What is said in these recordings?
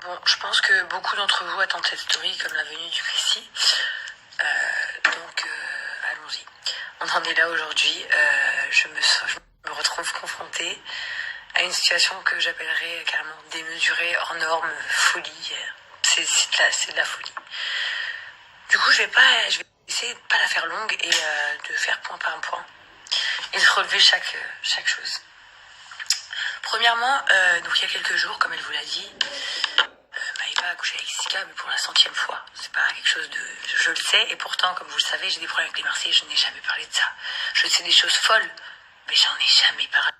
Bon, je pense que beaucoup d'entre vous attendent cette story comme la venue du Messie. Allons-y. On en est là aujourd'hui. Je me retrouve confrontée à une situation que j'appellerais carrément démesurée, hors norme, folie. C'est de la folie. Du coup, je vais essayer de pas la faire longue et de faire point par point et de relever chaque chose. Premièrement, donc il y a quelques jours, comme elle vous l'a dit, Maëva a couché avec Sika, mais pour la 100e fois. C'est pas quelque chose de... Je le sais, et pourtant, comme vous le savez, j'ai des problèmes avec les Marseillais, je n'ai jamais parlé de ça. Je sais des choses folles, mais j'en ai jamais parlé.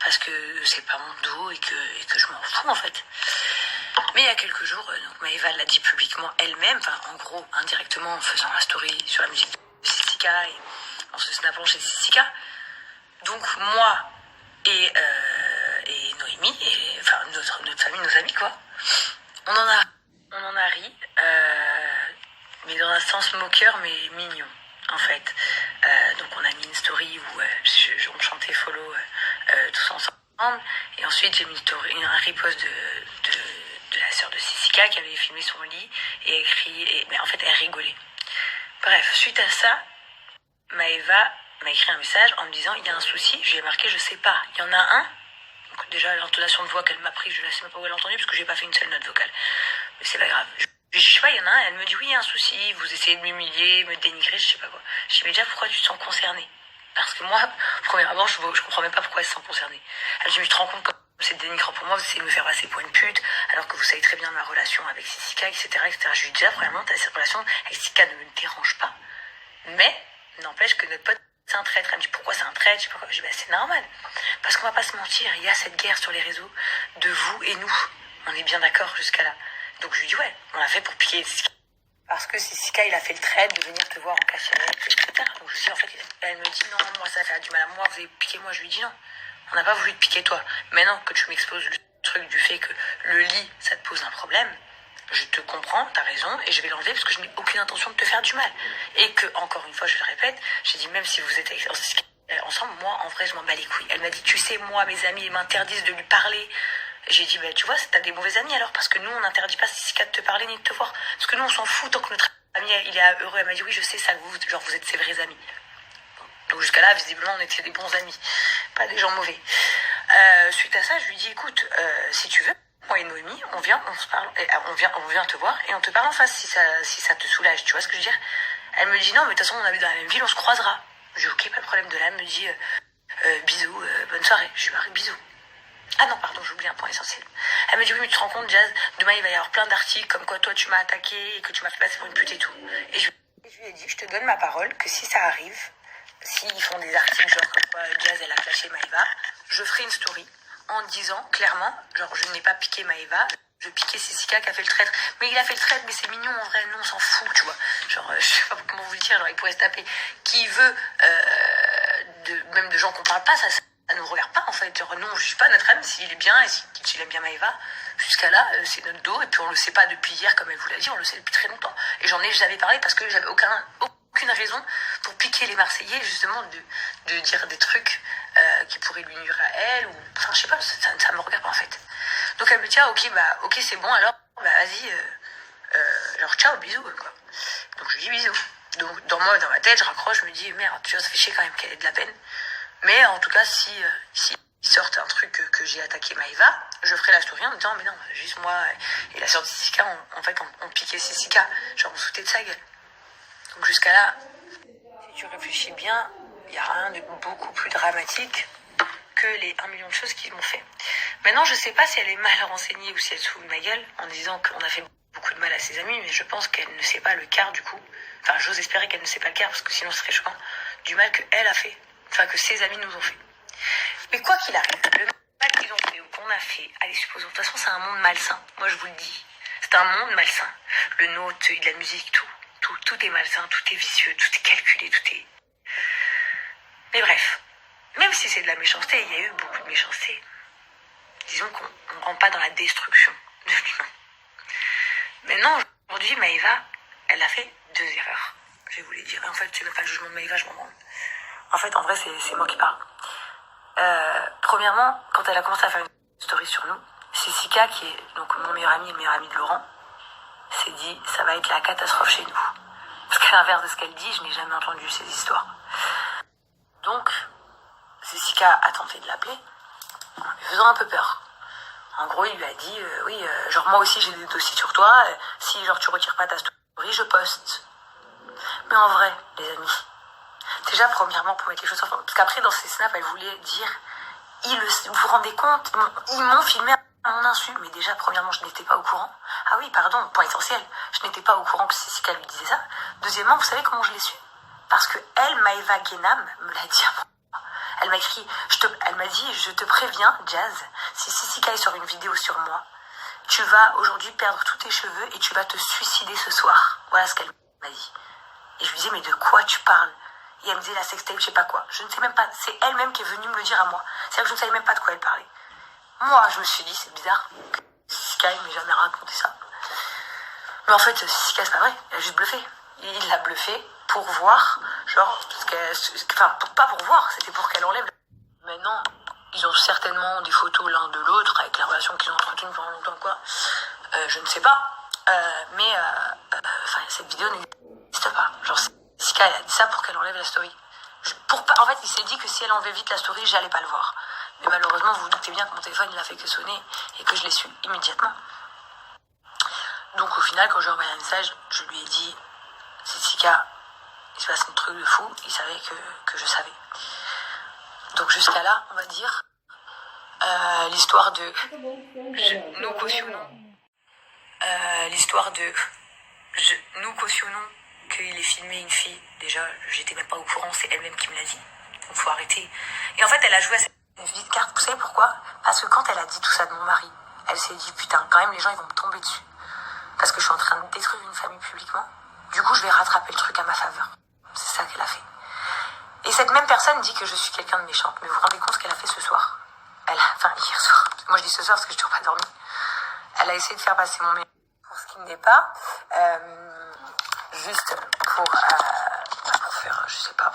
Parce que c'est pas mon dos et que je m'en fous, en fait. Mais il y a quelques jours, donc Maëva l'a dit publiquement elle-même, enfin, en gros, indirectement, en faisant la story sur la musique de Sika et en se snappant chez Sika. Donc, moi et Noémie, enfin, notre famille, nos amis, quoi. On en a ri, mais dans un sens moqueur, mais mignon, en fait. Donc on a mis une story où on chantait Follow tous ensemble, et ensuite j'ai mis un repost de la sœur de Sissika qui avait filmé son lit et écrit, mais en fait elle rigolait. Bref, suite à ça, Maëva m'a écrit un message en me disant il y a un souci, je lui ai marqué je sais pas, il y en a un. Donc déjà l'intonation de voix qu'elle m'a pris, je ne sais même pas où elle a entendu parce que j'ai pas fait une seule note vocale. Mais c'est pas grave. Je sais pas, il y en a un, elle me dit oui, il y a un souci, vous essayez de m'humilier, me dénigrer, je sais pas quoi. Je dis mais déjà pourquoi tu te sens concernée? Parce que moi, premièrement, je comprends même pas pourquoi elle se sent concernée. Elle me dit mais tu te rends compte comme c'est dénigrant pour moi, vous essayez de me faire passer pour une pute, alors que vous savez très bien ma relation avec Sika, etc., etc. Je lui dis déjà, premièrement, cette relation avec Sika ne me dérange pas. Mais, n'empêche que notre pote, c'est un traître. Elle me dit pourquoi c'est un traître, je sais pas quoi. Je dis c'est normal. Parce qu'on va pas se mentir, il y a cette guerre sur les réseaux de vous et nous. On est bien d'accord jusqu'à là. Donc je lui dis ouais, on l'a fait pour piquer Sika. Parce que si Sika il a fait le trait de venir te voir en cachette, etc. Donc je lui dis en fait, elle me dit non, moi ça fait du mal à moi, vous avez piqué moi. Je lui dis non, on n'a pas voulu te piquer toi. Maintenant que tu m'exposes le truc du fait que le lit, ça te pose un problème, je te comprends, t'as raison, et je vais l'enlever parce que je n'ai aucune intention de te faire du mal. Et que, encore une fois, je le répète, j'ai dit même si vous êtes ensemble, moi, en vrai, je m'en bats les couilles. Elle m'a dit, tu sais, moi, mes amis, ils m'interdisent de lui parler. J'ai dit, tu vois, t'as des mauvais amis alors, parce que nous, on n'interdit pas Sika de te parler ni de te voir. Parce que nous, on s'en fout tant que notre ami, il est heureux. Elle m'a dit, oui, je sais ça, vous êtes ses vrais amis. Donc jusqu'à là, visiblement, on était des bons amis, pas des gens mauvais. Suite à ça, je lui dis, écoute, si tu veux, moi et Noémie, on vient, on se parle, on vient te voir et on te parle en face si ça te soulage, tu vois ce que je veux dire? Elle me dit non, mais de toute façon on habite dans la même ville, on se croisera. Je dis ok, pas de problème. De là, elle me dit bisous, bonne soirée. Je lui dis bisous. Ah non, pardon, j'oublie un point essentiel. Elle me dit oui, mais tu te rends compte, Jazz, demain il va y avoir plein d'articles comme quoi toi tu m'as attaqué et que tu m'as fait passer pour une pute et tout. Et je lui ai dit, je te donne ma parole que si ça arrive, s'ils font des articles genre comme quoi Jazz elle a flashé Maëva, je ferai une story en disant clairement, genre je n'ai pas piqué Maëva, je piquais Sika qui a fait le traître. Mais il a fait le traître, mais c'est mignon en vrai, nous on s'en fout, tu vois. Genre, je sais pas comment vous le dire, genre il pourrait se taper. Qui veut, même de gens qu'on parle pas, ça nous regarde pas en fait. Genre, nous on juge pas notre âme s'il est bien et s'il aime bien Maëva. Jusqu'à là, c'est notre dos, et puis on le sait pas depuis hier, comme elle vous l'a dit, on le sait depuis très longtemps. Et j'en ai jamais parlé parce que j'avais aucune raison pour piquer les Marseillais, justement, de dire des trucs qui pourraient lui nuire à elle, ou enfin je sais pas, ça me regarde pas en fait. Donc elle me dit ok c'est bon, alors vas-y, alors ciao, bisous quoi. Donc je lui dis bisous. Donc dans ma tête je raccroche, je me dis merde, tu vois, ça fait chier quand même qu'elle ait de la peine. Mais en tout cas si ils sortent un truc que j'ai attaqué Maëva, je ferai la story en me disant mais non, juste moi et la sœur de Sissika, on piquait Sissika, genre on se foutait de sa gueule. Donc jusqu'à là, si tu réfléchis bien, il n'y a rien de beaucoup plus dramatique que les 1 million de choses qu'ils m'ont fait. Maintenant, je sais pas si elle est mal renseignée ou si elle se fout de ma gueule en disant qu'on a fait beaucoup de mal à ses amis, mais je pense qu'elle ne sait pas le quart du coup. Enfin, j'ose espérer qu'elle ne sait pas le quart, parce que sinon ce serait choquant, du mal qu'elle a fait. Enfin, que ses amis nous ont fait. Mais quoi qu'il arrive, le mal qu'ils ont fait ou qu'on a fait, allez, supposons, de toute façon, c'est un monde malsain. Moi, je vous le dis. C'est un monde malsain. Le nôtre, de la musique, tout est malsain, tout est vicieux, tout est calculé, tout est... Mais bref, même si c'est de la méchanceté, il y a eu beaucoup de méchanceté. Disons qu'on ne rentre pas dans la destruction de l'humain. Maintenant, aujourd'hui, Maëva, elle a fait 2 erreurs. Je vais vous les dire. En fait, c'est même pas le jugement de Maëva, je m'en branle. En fait, en vrai, c'est moi qui parle. Premièrement, quand elle a commencé à faire une story sur nous, Sika, qui est donc mon meilleur ami et le meilleur ami de Laurent, s'est dit ça va être la catastrophe chez nous. Parce qu'à l'inverse de ce qu'elle dit, je n'ai jamais entendu ces histoires. Donc, Sika a tenté de l'appeler, en lui faisant un peu peur. En gros, il lui a dit, oui, genre moi aussi j'ai des dossiers sur toi, si genre tu retires pas ta story, je poste. Mais en vrai, les amis, déjà premièrement pour mettre les choses en forme, parce qu'après dans ses snaps, elle voulait dire, vous vous rendez compte, ils m'ont filmé à mon insu, mais déjà premièrement je n'étais pas au courant. Ah oui, pardon, point essentiel, je n'étais pas au courant que c'est Sika lui disait ça. Deuxièmement, vous savez comment je l'ai su? Parce que elle, Maëva Guénam, me l'a dit à moi. Elle m'a écrit, elle m'a dit, je te préviens, Jazz, si Sika sort une vidéo sur moi, tu vas aujourd'hui perdre tous tes cheveux et tu vas te suicider ce soir. Voilà ce qu'elle m'a dit. Et je lui disais, mais de quoi tu parles? Et elle me disait la sextape, je sais pas quoi. Je ne sais même pas, c'est elle-même qui est venue me le dire à moi. C'est-à-dire que je ne savais même pas de quoi elle parlait. Moi, je me suis dit, c'est bizarre que Sika m'ait jamais raconté ça. Mais en fait, Sika, c'est pas vrai, elle a juste bluffé. Il l'a bluffé pour voir, genre, pas pour voir, c'était pour qu'elle enlève. Maintenant, ils ont certainement des photos l'un de l'autre, avec la relation qu'ils ont entretenue pendant longtemps, quoi. Je ne sais pas. Mais cette vidéo n'existe pas. Genre, Sika, elle a dit ça pour qu'elle enlève la story. En fait, il s'est dit que si elle enlevait vite la story, j'allais pas le voir. Mais malheureusement, vous vous doutez bien que mon téléphone, il a fait que sonner et que je l'ai su immédiatement. Donc au final, quand j'ai envoyé un message, je lui ai dit, c'est Sika, il se passe un truc de fou, il savait que je savais. Donc jusqu'à là, on va dire, l'histoire de nous cautionnons. Nous cautionnons qu'il ait filmé une fille. Déjà, j'étais même pas au courant, c'est elle-même qui me l'a dit. Donc faut arrêter. Et en fait, elle a joué à cette carte, vous savez pourquoi? Parce que quand elle a dit tout ça de mon mari, elle s'est dit, putain, quand même les gens ils vont me tomber dessus. Parce que je suis en train de détruire une famille publiquement. Du coup, je vais rattraper le truc à ma faveur. C'est ça qu'elle a fait. Et cette même personne dit que je suis quelqu'un de méchante. Mais vous vous rendez compte ce qu'elle a fait ce soir? Hier soir. Moi, je dis ce soir parce que je n'ai toujours pas dormi. Elle a essayé de faire passer mon message pour ce qui n'est pas. Juste pour faire, je sais pas,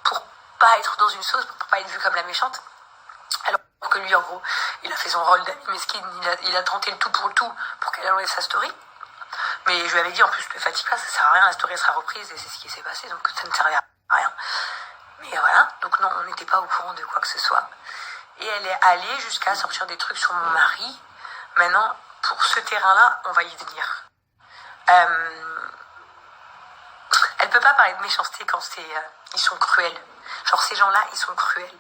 pour pas être dans une sauce, pour pas être vu comme la méchante. Alors que lui, en gros, il a fait son rôle d'ami mesquine. Il a tenté le tout pour qu'elle enlève sa story. Mais je lui avais dit, en plus, ne fatigue pas, ça sert à rien, la story sera reprise et c'est ce qui s'est passé, donc ça ne servait à rien. Mais voilà, donc non, on n'était pas au courant de quoi que ce soit. Et elle est allée jusqu'à sortir des trucs sur mon mari. Maintenant, pour ce terrain-là, on va y venir. Elle peut pas parler de méchanceté quand ils sont cruels. Genre, ces gens-là, ils sont cruels.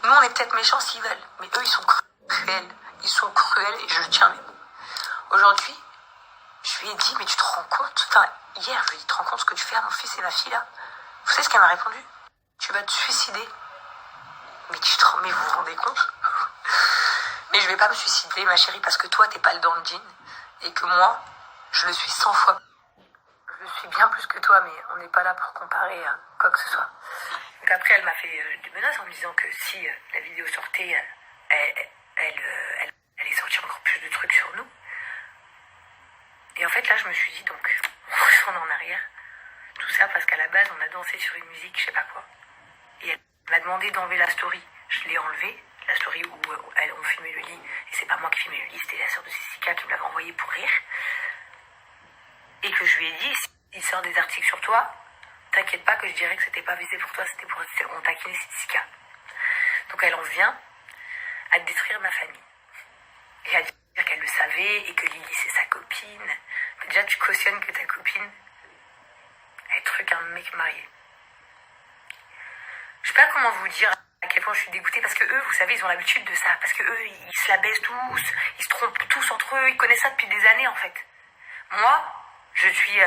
Nous, on est peut-être méchants s'ils veulent, mais eux, ils sont cruels. Ils sont cruels et je tiens mes mots. Aujourd'hui, je lui ai dit, mais tu te rends compte? Hier, je lui ai dit, tu te rends compte ce que tu fais à mon fils et ma fille, là? Vous savez ce qu'elle m'a répondu? Tu vas te suicider. Mais vous vous rendez compte? Mais je vais pas me suicider, ma chérie, parce que toi, t'es pas dans le jean. Et que moi, je le suis 100 fois. Je le suis bien plus que toi, mais on n'est pas là pour comparer quoi que ce soit. Donc après, elle m'a fait des menaces en me disant que si la vidéo sortait, elle allait sortir encore plus de trucs sur nous. Et en fait, là, je me suis dit, donc, on retourne en arrière. Tout ça parce qu'à la base, on a dansé sur une musique, je sais pas quoi. Et elle m'a demandé d'enlever la story. Je l'ai enlevée, la story où on filmait le lit. Et c'est pas moi qui filmais le lit, c'était la sœur de Sika qui me l'avait envoyé pour rire. Et que je lui ai dit, s'il sort des articles sur toi, t'inquiète pas que je dirais que c'était pas visé pour toi, on taquinait Sika. Donc elle en vient à détruire ma famille. Et à dire qu'elle le savait et que Lily c'est sa copine. Déjà tu cautionnes que ta copine elle truc un mec marié. Je sais pas comment vous dire à quel point je suis dégoûtée parce que eux, vous savez, ils ont l'habitude de ça. Parce que eux, ils se la baissent tous, ils se trompent tous entre eux, ils connaissent ça depuis des années en fait. Moi, je suis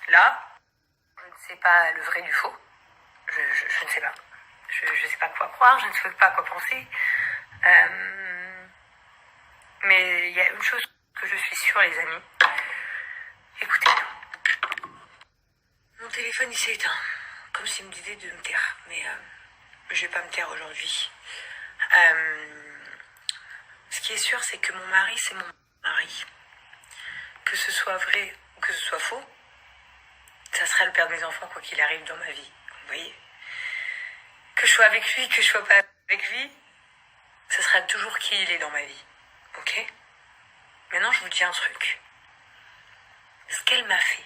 là, je ne sais pas le vrai du faux. Je ne sais pas. Je sais pas quoi croire, je ne sais pas quoi penser. Mais il y a une chose que je suis sûre, les amis. Écoutez. Mon téléphone, il s'est éteint. Comme s'il me disait de me taire. Mais je vais pas me taire aujourd'hui. Ce qui est sûr, c'est que mon mari, c'est mon mari. Que ce soit vrai ou que ce soit faux, ça sera le père de mes enfants, quoi qu'il arrive dans ma vie. Vous voyez? Que je sois avec lui, que je sois pas avec lui, ça sera toujours qui il est dans ma vie. Ok? Maintenant, je vous dis un truc. Ce qu'elle m'a fait,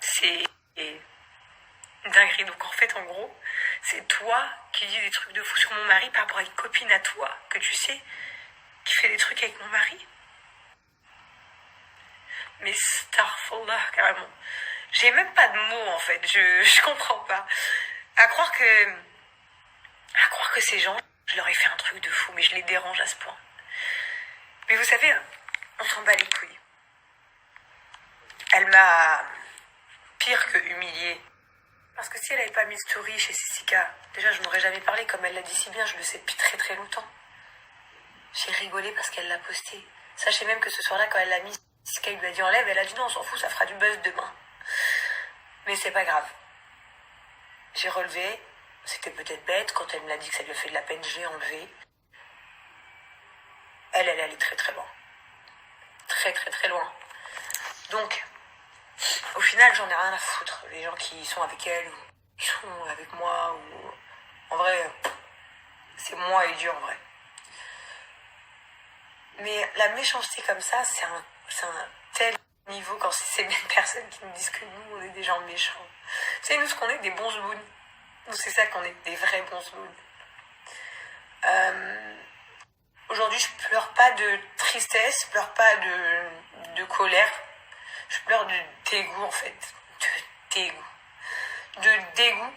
c'est une dinguerie. Donc en fait, en gros, c'est toi qui dis des trucs de fou sur mon mari par rapport à une copine à toi, que tu sais, qui fait des trucs avec mon mari. Mais starfallah, carrément. J'ai même pas de mots, en fait. Je comprends pas. À croire que ces gens, je leur ai fait un truc de fou, mais je les dérange à ce point. Mais vous savez, on s'en bat les couilles. Elle m'a pire que humiliée. Parce que si elle avait pas mis de story chez Sissika, déjà je n'aurais jamais parlé, comme elle l'a dit si bien, je le sais depuis très très longtemps. J'ai rigolé parce qu'elle l'a posté. Sachez même que ce soir-là, quand elle l'a mis, Sissika lui a dit enlève, elle a dit non, on s'en fout, ça fera du buzz demain. Mais c'est pas grave. J'ai relevé, c'était peut-être bête, quand elle me l'a dit que ça lui a fait de la peine, j'ai enlevé. Elle allait très très loin. Très très très loin. Donc, au final, j'en ai rien à foutre. Les gens qui sont avec elle, ou qui sont avec moi, ou... En vrai, c'est moi et Dieu en vrai. Mais la méchanceté comme ça, c'est un tel niveau quand c'est ces mêmes personnes qui nous disent que nous, on est des gens méchants. Tu sais, nous, ce qu'on est, des bons zlouns. Nous, c'est ça qu'on est, des vrais bons zlouns. Aujourd'hui, je pleure pas de tristesse, je pleure pas de colère. Je pleure de dégoût, en fait. De dégoût. De dégoût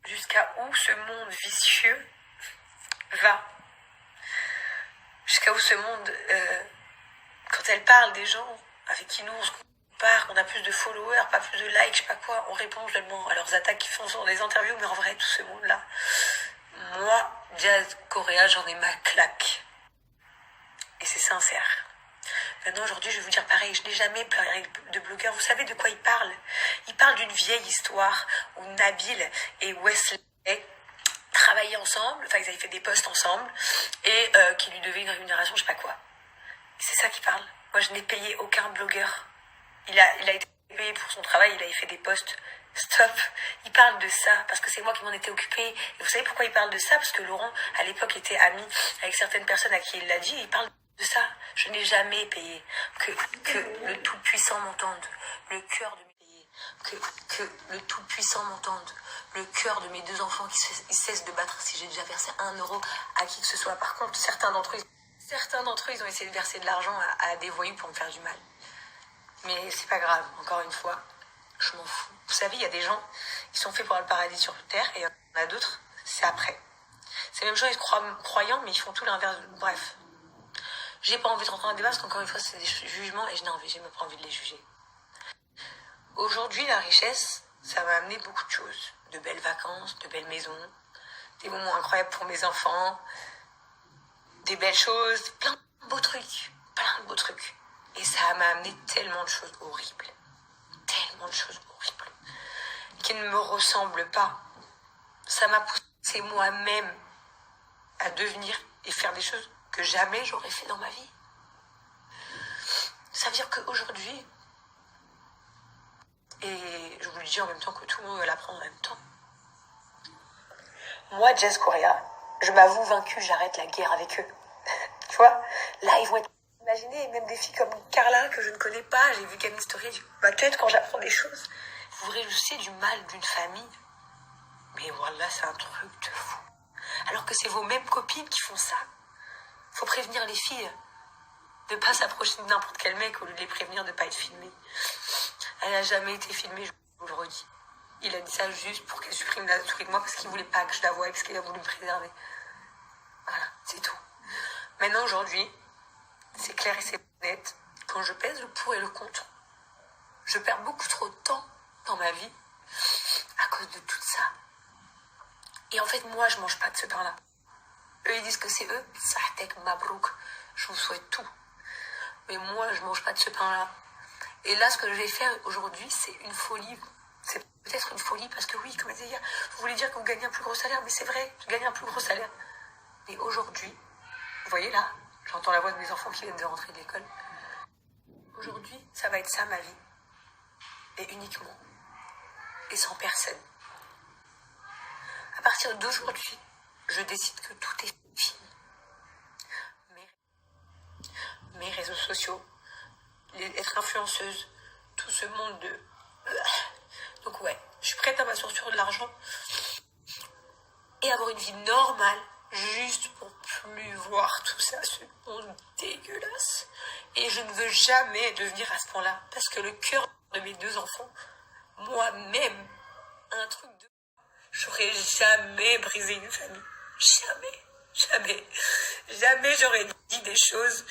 jusqu'à où ce monde vicieux va. Jusqu'à où ce monde, quand elle parle des gens avec qui nous on se compare, qu'on a plus de followers, pas plus de likes, je sais pas quoi, on répond seulement à leurs attaques qu'ils font sur des interviews, mais en vrai, tout ce monde-là, moi, Jazz Correa, j'en ai ma claque. Et c'est sincère. Maintenant, aujourd'hui, je vais vous dire pareil, je n'ai jamais pleuré de blogueur. Vous savez de quoi il parle? Il parle d'une vieille histoire où Nabil et Wesley travaillaient ensemble, enfin ils avaient fait des posts ensemble, et qui lui devaient une rémunération, je sais pas quoi. C'est ça qu'il parle. Moi, je n'ai payé aucun blogueur. Il a été payé pour son travail, il avait fait des posts. Stop. Il parle de ça parce que c'est moi qui m'en étais occupée. Et vous savez pourquoi il parle de ça? Parce que Laurent, à l'époque, était ami avec certaines personnes à qui il l'a dit. Et il parle de ça. Je n'ai jamais payé. Que le Tout-Puissant m'entende. Le cœur de mes... Que le Tout-Puissant m'entende. Le cœur de mes 2 enfants qui cessent de battre si j'ai déjà versé 1 euro à qui que ce soit. Par contre, certains d'entre eux, ils ont essayé de verser de l'argent à des voyous pour me faire du mal. Mais c'est pas grave, encore une fois, je m'en fous. Vous savez, il y a des gens, ils sont faits pour le paradis sur terre, et il y en a d'autres, c'est après. Ces mêmes gens, ils se croient croyants, mais ils font tout l'inverse. Bref. J'ai pas envie de rentrer dans un débat, parce qu'encore une fois, c'est des jugements, et j'ai même pas envie de les juger. Aujourd'hui, la richesse, ça m'a amené beaucoup de choses. De belles vacances, de belles maisons, des moments incroyables pour mes enfants, des belles choses, plein de beaux trucs. Et ça m'a amené tellement de choses horribles. Qui ne me ressemblent pas. Ça m'a poussé moi-même à devenir et faire des choses que jamais j'aurais fait dans ma vie. Ça veut dire qu'aujourd'hui, et je vous le dis en même temps que tout le monde va l'apprendre en même temps, moi, Jazz Correa, je m'avoue vaincue, j'arrête la guerre avec eux. Tu vois, là, ils vont être... Imaginez, même des filles comme Carla, que je ne connais pas, j'ai vu qu'elle une story, peut-être quand j'apprends des choses, vous réjouissez du mal d'une famille. Mais voilà, c'est un truc de fou. Alors que c'est vos mêmes copines qui font ça. Faut prévenir les filles de pas s'approcher de n'importe quel mec au lieu de les prévenir de pas être filmée. Elle n'a jamais été filmée, je vous le redis. Il a dit ça juste pour qu'elle supprime la story de moi parce qu'il voulait pas que je la voie et parce qu'il a voulu me préserver. Voilà, c'est tout. Maintenant, aujourd'hui, c'est clair et c'est net. Quand je pèse le pour et le contre, je perds beaucoup trop de temps dans ma vie à cause de tout ça. Et en fait, moi, je mange pas de ce pain-là. Eux, ils disent que c'est eux. Sahtek Mabrouk. Je vous souhaite tout. Mais moi, je mange pas de ce pain-là. Et là, ce que je vais faire aujourd'hui, c'est une folie. C'est peut-être une folie parce que oui, comme je disais hier, vous voulez dire que vous gagnez un plus gros salaire. Mais c'est vrai, je gagne un plus gros salaire. Mais aujourd'hui, vous voyez là, j'entends la voix de mes enfants qui viennent de rentrer de l'école. Aujourd'hui, ça va être ça ma vie. Et uniquement. Et sans personne. À partir d'aujourd'hui, je décide que tout est fini. mes réseaux sociaux, être influenceuse, tout ce monde de... Donc ouais, je suis prête à m'asseoir sur de l'argent et avoir une vie normale, juste pour plus voir tout ça, ce monde dégueulasse. Et je ne veux jamais devenir à ce point-là, parce que le cœur de mes 2 enfants, moi-même, un truc de... J'aurais jamais brisé une famille. Jamais j'aurais dit des choses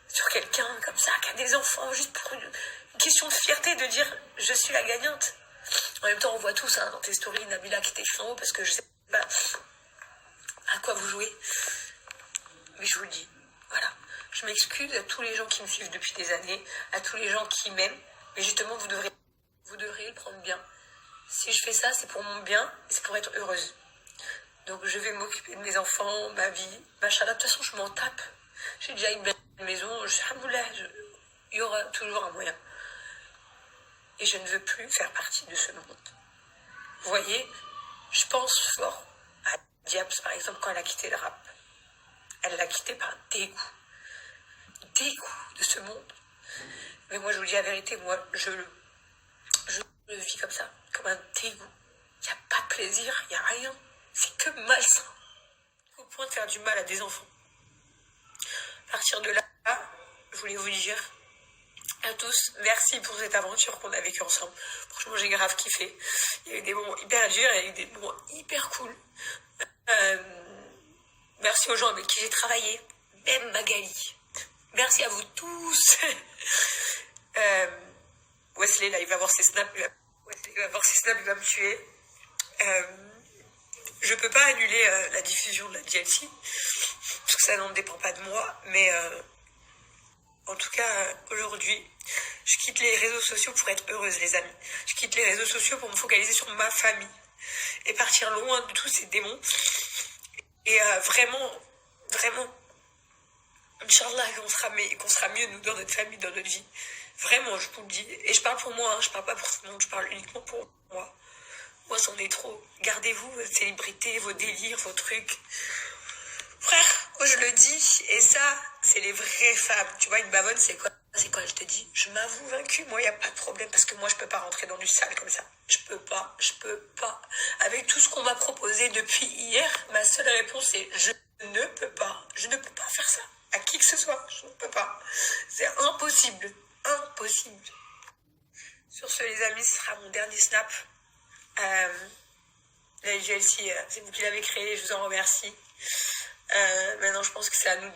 sur quelqu'un comme ça, qui a des enfants, juste pour une question de fierté, de dire je suis la gagnante. En même temps, on voit tous dans tes stories Nabila qui t'écrit en haut, parce que je sais pas à quoi vous jouez. Mais je vous le dis, voilà. Je m'excuse à tous les gens qui me suivent depuis des années, à tous les gens qui m'aiment, mais justement, vous devriez le prendre bien. Si je fais ça, c'est pour mon bien, c'est pour être heureuse. Donc je vais m'occuper de mes enfants, ma vie, machallah. De toute façon, je m'en tape. J'ai déjà une belle maison, il y aura toujours un moyen. Et je ne veux plus faire partie de ce monde. Vous voyez, je pense fort à Diabs, par exemple, quand elle a quitté le rap. Elle l'a quitté par dégoût. Dégoût de ce monde. Mais moi, je vous dis la vérité, moi, je le vis comme ça, comme un dégoût. Il n'y a pas de plaisir, il n'y a rien. C'est que malsain. Au point de faire du mal à des enfants. À partir de là, je voulais vous dire à tous, merci pour cette aventure qu'on a vécue ensemble. Franchement, j'ai grave kiffé. Il y a eu des moments hyper durs, il y a eu des moments hyper cool. Merci aux gens avec qui j'ai travaillé, même Magali. Merci à vous tous. Wesley, là, il va voir ses snaps, il va me tuer. Je peux pas annuler la diffusion de la DLC, parce que ça n'en dépend pas de moi, mais en tout cas, aujourd'hui, je quitte les réseaux sociaux pour être heureuse, les amis. Je quitte les réseaux sociaux pour me focaliser sur ma famille et partir loin de tous ces démons. Et vraiment, Inch'Allah, qu'on sera mieux, nous, dans notre famille, dans notre vie. Vraiment, je vous le dis. Et je parle pour moi, je parle pas pour tout le monde, je parle uniquement pour moi. Moi, c'en est trop. Gardez-vous votre célébrité, vos délires, vos trucs. Frère, moi je le dis, et ça, c'est les vraies femmes. Tu vois, une bavonne, c'est quoi? C'est quand elle te dit, je m'avoue vaincue, moi, il n'y a pas de problème, parce que moi, je peux pas rentrer dans du sale comme ça. Je peux pas. Avec tout ce qu'on m'a proposé depuis hier, ma seule réponse est, je ne peux pas faire ça. À qui que ce soit, je ne peux pas. C'est impossible. Sur ce, les amis, ce sera mon dernier snap. La GLC, c'est vous qui l'avez créé, je vous en remercie. Maintenant, je pense que c'est à nous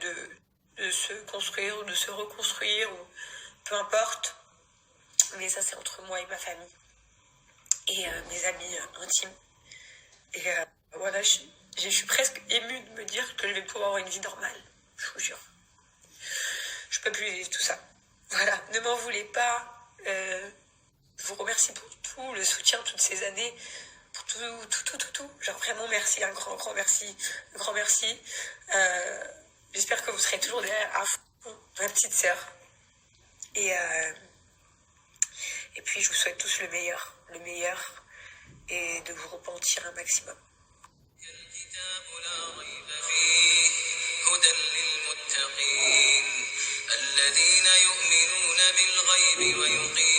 de se construire ou de se reconstruire, ou peu importe. Mais ça, c'est entre moi et ma famille. Et mes amis intimes. Et voilà, je suis presque émue de me dire que je vais pouvoir avoir une vie normale. Je vous jure. Je peux plus vivre tout ça. Voilà, ne m'en voulez pas. Je vous remercie pour tout le soutien toutes ces années. Pour tout. Genre vraiment merci, un grand merci. J'espère que vous serez toujours derrière à fond, ma petite sœur. Et puis je vous souhaite tous le meilleur. Et de vous repentir un maximum. الذين يؤمنون بالغيب ويقيمون